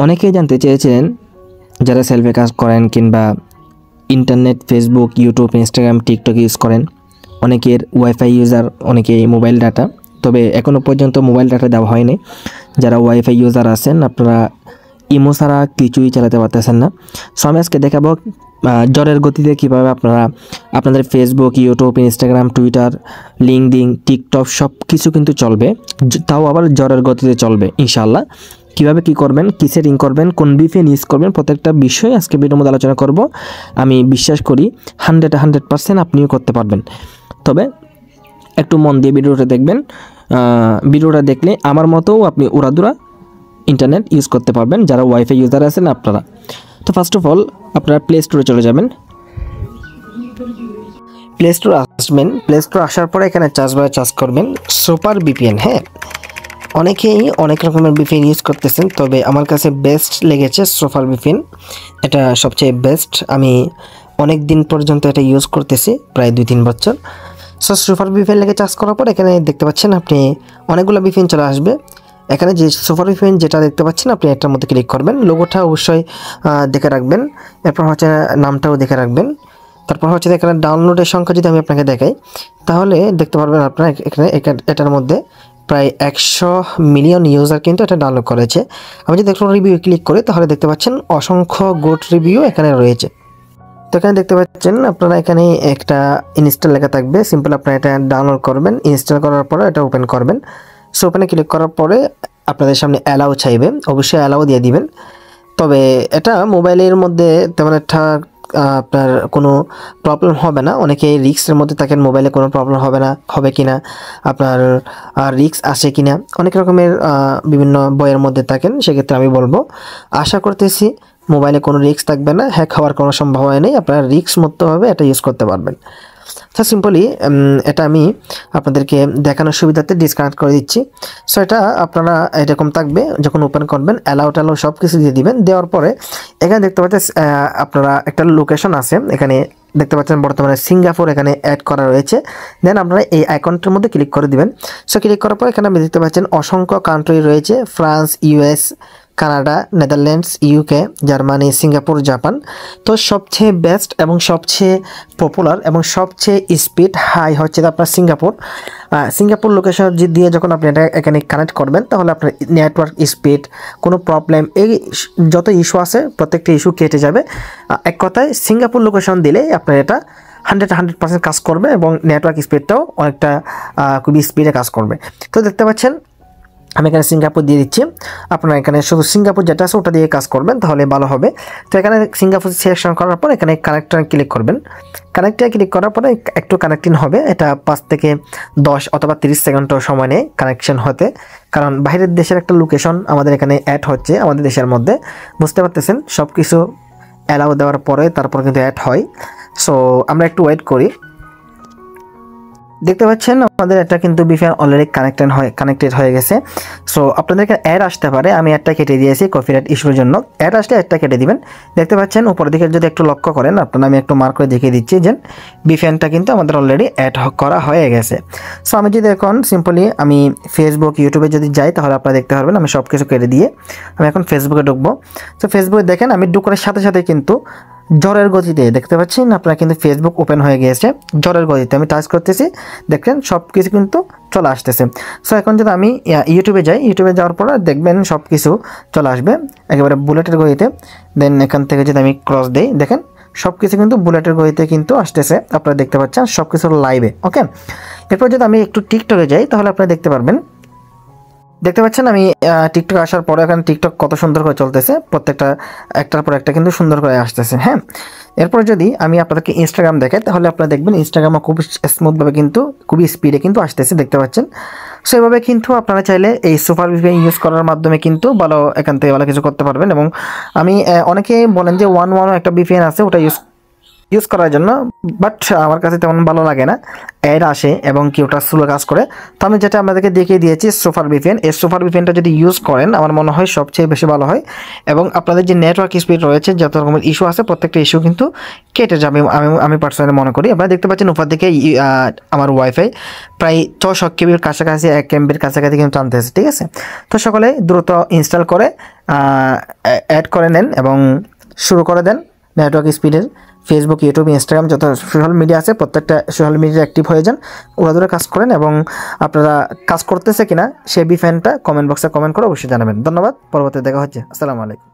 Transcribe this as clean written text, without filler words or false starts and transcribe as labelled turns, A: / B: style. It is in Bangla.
A: অনেকেই জানতে চেয়েছিলেন যারা সেলফি কাজ করেন কিংবা internet, Facebook, YouTube, Instagram, TikTok use করেন, অনেকের ওয়াইফাই ইউজার, অনেকেই মোবাইল ডাটা, তবে এখনও পর্যন্ত মোবাইল ডাটা দেওয়া হয়নি। যারা ওয়াইফাই ইউজার আছেন আপনারা ইমো ছাড়া কিছুই চালাতে পারতেছেন না। সো আমি আজকে দেখাবো জ্বরের গতিতে কীভাবে আপনারা আপনাদের Facebook, YouTube, Instagram, Twitter, LinkedIn, TikTok সব কিছু কিন্তু চলবে, তাও আবার জ্বরের গতিতে চলবে ইনশাআল্লাহ। কীভাবে কী করবেন, কী সেটিং করবেন, কোন VPN ইউজ করবেন, প্রত্যেকটা বিষয় আজকে ভিডিওর মধ্যে আলোচনা করব। আমি বিশ্বাস করি 100% আপনিও করতে পারবেন। তবে একটু মন দিয়ে ভিডিওটা দেখবেন। ভিডিওটা দেখলে আমার মতো আপনি উড়াদুরা ইন্টারনেট ইউজ করতে পারবেন যারা ওয়াইফাই ইউজার আছেন আপনারা। তো ফার্স্ট অফ অল আপনারা প্লে স্টোরে চলে যাবেন। প্লে স্টোরে আসবেন। প্লে স্টোরে আসার পরে এখানে চার্জ করবেন সুপার VPN। হ্যাঁ, অনেকেই অনেক রকমের VPN ইউজ করতেছেন, তবে আমার কাছে বেস্ট লেগেছে সুপার VPN। এটা সবচেয়ে বেস্ট। আমি অনেক দিন পর্যন্ত এটা ইউজ করতেছি, প্রায় 2-3 বছর। সো সুপার VPN লেগে চার্জ করার পর এখানে দেখতে পাচ্ছেন আপনি অনেকগুলো VPN চলে আসবে। এখানে যে সুপার VPN যেটা দেখতে পাচ্ছেন আপনি এটার মধ্যে ক্লিক করবেন। লোগোটা অবশ্যই দেখে রাখবেন, এরপর হচ্ছে নামটাও দেখে রাখবেন। তারপর হচ্ছে এখানে ডাউনলোডের সংখ্যা যদি আমি আপনাকে দেখাই তাহলে দেখতে পারবেন আপনারা এখানে এটার মধ্যে প্রায় 100 মিলিয়ন ইউজার কিন্তু এটা ডাউনলোড করেছে। আমি যদি একটু রিভিউ ক্লিক করি তাহলে দেখতে পাচ্ছেন অসংখ্য গুড রিভিউ এখানে রয়েছে। তো এখানে দেখতে পাচ্ছেন আপনারা এখানে একটা ইনস্টল লেখা থাকবে, সিম্পল আপনারা এটা ডাউনলোড করবেন। ইনস্টল করার পরে এটা ওপেন করবেন। সো ওপেনে ক্লিক করার পরে আপনাদের সামনে অ্যালাউ চাইবে, অবশ্যই অ্যালাউ দিয়ে দিবেন। তবে এটা মোবাইলের মধ্যে তেমন একটা আপনার কোনো প্রবলেম হবে না। অনেকে রিক্সের মধ্যে থাকেন, মোবাইলে কোনো প্রবলেম হবে কিনা, আপনার রিক্স আসে কিনা, অনেক রকমের বিভিন্ন বইয়ের মধ্যে থাকেন। সেক্ষেত্রে আমি বলবো, আশা করতেছি মোবাইলে কোনো রিক্স থাকবে না, হ্যাক হওয়ার কোনো সম্ভাবনা নেই। আপনারা রিক্স মুক্তভাবে এটা ইউজ করতে পারবেন। তো সিম্পলি এটা আমি আপনাদেরকে দেখানোর সুবিধাতে ডিসকানেক্ট করে দিচ্ছি। সো এটা আপনারা এরকম থাকবে, যখন ওপেন করবেন অ্যালাউ সব কিছু দিয়ে দিবেন। দেওয়ার পরে এখানে দেখতে পাচ্ছেন আপনারা একটা লোকেশন আছে, এখানে দেখতে পাচ্ছেন বর্তমানে সিঙ্গাপুর এখানে অ্যাড করা রয়েছে। দেন আপনারা এই আইকনটার মধ্যে ক্লিক করে দিবেন। সো ক্লিক করার পর এখানে আপনি দেখতে পাচ্ছেন অসংখ্য কান্ট্রি রয়েছে, France, US, Canada, Netherlands, UK, Germany, Singapore, Japan. তো সবচেয়ে বেস্ট এবং সবচেয়ে পপুলার এবং সবচেয়ে স্পিড হাই হচ্ছে আপনার সিঙ্গাপুর লোকেশন দিয়ে যখন আপনি এটা এখানে কানেক্ট করবেন তাহলে আপনার নেটওয়ার্ক স্পিড, কোনো প্রবলেম, এই যত ইস্যু আছে প্রত্যেকটা ইস্যু কেটে যাবে। এক কথায় সিঙ্গাপুর লোকেশন দিলে আপনার এটা 100% কাজ করবে এবং নেটওয়ার্ক স্পিডটাও অনেকটা খুবই স্পিডে কাজ করবে। তো দেখতে পাচ্ছেন আমি এখানে সিঙ্গাপুর দিয়ে দিচ্ছি। আপনারা এখানে শুধু সিঙ্গাপুর যেটা আছে ওটা দিয়ে কাজ করবেন, তাহলে ভালো হবে। তো এখানে সিঙ্গাপুর সিলেকশন করার পর এখানে কানেক্টে ক্লিক করবেন। কানেক্টে ক্লিক করার পরে একটু কানেক্টিং হবে, এটা 5 থেকে 10 অথবা 30 সেকেন্ডও সময় নেয় কানেকশন হতে, কারণ বাইরের দেশের একটা লোকেশন আমাদের এখানে অ্যাড হচ্ছে আমাদের দেশের মধ্যে। বুঝতে পারতেছেন, সব কিছু অ্যালাউ দেওয়ার পরে তারপর কিন্তু অ্যাড হয়। সো আমরা একটু ওয়েট করি। দেখতে পাচ্ছেন আমাদের এটা কিন্তু VPN অলরেডি কানেক্টেড হয়ে গেছে। সো আপনাদেরকে অ্যাড আসতে পারে, আমি অ্যাডটা কেটে দিয়েছি কপিরাইট ইস্যুর জন্য। অ্যাড আসলে অ্যাডটা কেটে দিবেন। দেখতে পাচ্ছেন উপরের দিকে যদি একটু লক্ষ্য করেন, আপনারা আমি একটু মার্ক করে দেখিয়ে দিচ্ছি যে VPNটা কিন্তু আমাদের অলরেডি অ্যাড করা হয়ে গেছে। সো আমি যদি এখন সিম্পলি আমি ফেসবুক, ইউটিউবে যদি যাই তাহলে আপনারা দেখতে পারবেন আমি সব কিছু কেটে দিয়ে আমি এখন ফেসবুকে ঢুকবো। তো ফেসবুকে দেখেন আমি ঢুকার সাথে সাথে কিন্তু জ্বরের গতিতে দেখতে পাচ্ছেন আপনারা কিন্তু ফেসবুক ওপেন হয়ে গিয়েছে জ্বরের গতিতে। আমি টাচ করতেছি, দেখেন সব কিছু কিন্তু চলে আসতেছে। সো এখন যদি আমি ইউটিউবে যাই, ইউটিউবে যাওয়ার পরে দেখবেন সব কিছু চলে আসবে একেবারে বুলেটের গতিতে। দেন এখান থেকে যদি আমি ক্রস দিই, দেখেন সব কিছু কিন্তু বুলেটের গতিতে কিন্তু আসতেছে, আপনারা দেখতে পাচ্ছেন সব কিছু লাইভে। ওকে, এরপর যদি আমি একটু টিকটকে যাই তাহলে আপনারা দেখতে পারবেন, দেখতে পাচ্ছেন আমি টিকটক আসার পরে এখানে টিকটক কত সুন্দর করে চলতেছে, প্রত্যেকটা একটার পর একটা কিন্তু সুন্দর করে আসতেছে। হ্যাঁ, এরপর যদি আমি আপনাদেরকে ইনস্টাগ্রাম দেখাই তাহলে আপনারা দেখবেন ইনস্টাগ্রামও খুব স্মুথভাবে কিন্তু খুবই স্পিডে কিন্তু আসতেছে, দেখতে পাচ্ছেন। সো এভাবে কিন্তু আপনারা চাইলে এই সুপার VPN ইউজ করার মাধ্যমে কিন্তু ভালো এখান থেকে ভালো কিছু করতে পারবেন। এবং আমি অনেকেই বলেন যে 1.1 একটা VPN আছে ওটা ইউজ করার জন্য, বাট আমার কাছে তেমন ভালো লাগে না, অ্যাড আসে এবং কি ওটা স্লো কাজ করে। তো আমি যেটা আপনাদেরকে দেখিয়ে দিয়েছি সুপার VPN, এই সুপার VPNটা যদি ইউজ করেন আমার মনে হয় সবচেয়ে বেশি ভালো হয়। এবং আপনাদের যে নেটওয়ার্ক স্পিড রয়েছে, যত রকমের ইস্যু আছে প্রত্যেকটা ইস্যু কিন্তু কেটে যাবে আমি পার্সোনালি মনে করি। আপনারা দেখতে পাচ্ছেন উপর দিকে আমার ওয়াইফাই প্রায় 600 কেবির কাছাকাছি, 1 MBর কাছাকাছি কিন্তু টানতেছে। ঠিক আছে, তো সকলে দ্রুত ইনস্টল করে অ্যাড করে নেন এবং শুরু করে দেন নেটওয়ার্ক স্পিডের। ফেসবুক, ইউটিউব, ইনস্টাগ্রাম যত সোশ্যাল মিডিয়া আছে প্রত্যেকটা সোশ্যাল মিডিয়া অ্যাক্টিভ হয়ে যান, ওরা কাজ করেন এবং আপনারা কাজ করতেছে কিনা সেই বিফেনটা কমেন্ট বক্সে কমেন্ট করে অবশ্যই জানাবেন। ধন্যবাদ, পরবর্তীতে দেখা হচ্ছে। আসসালামু আলাইকুম।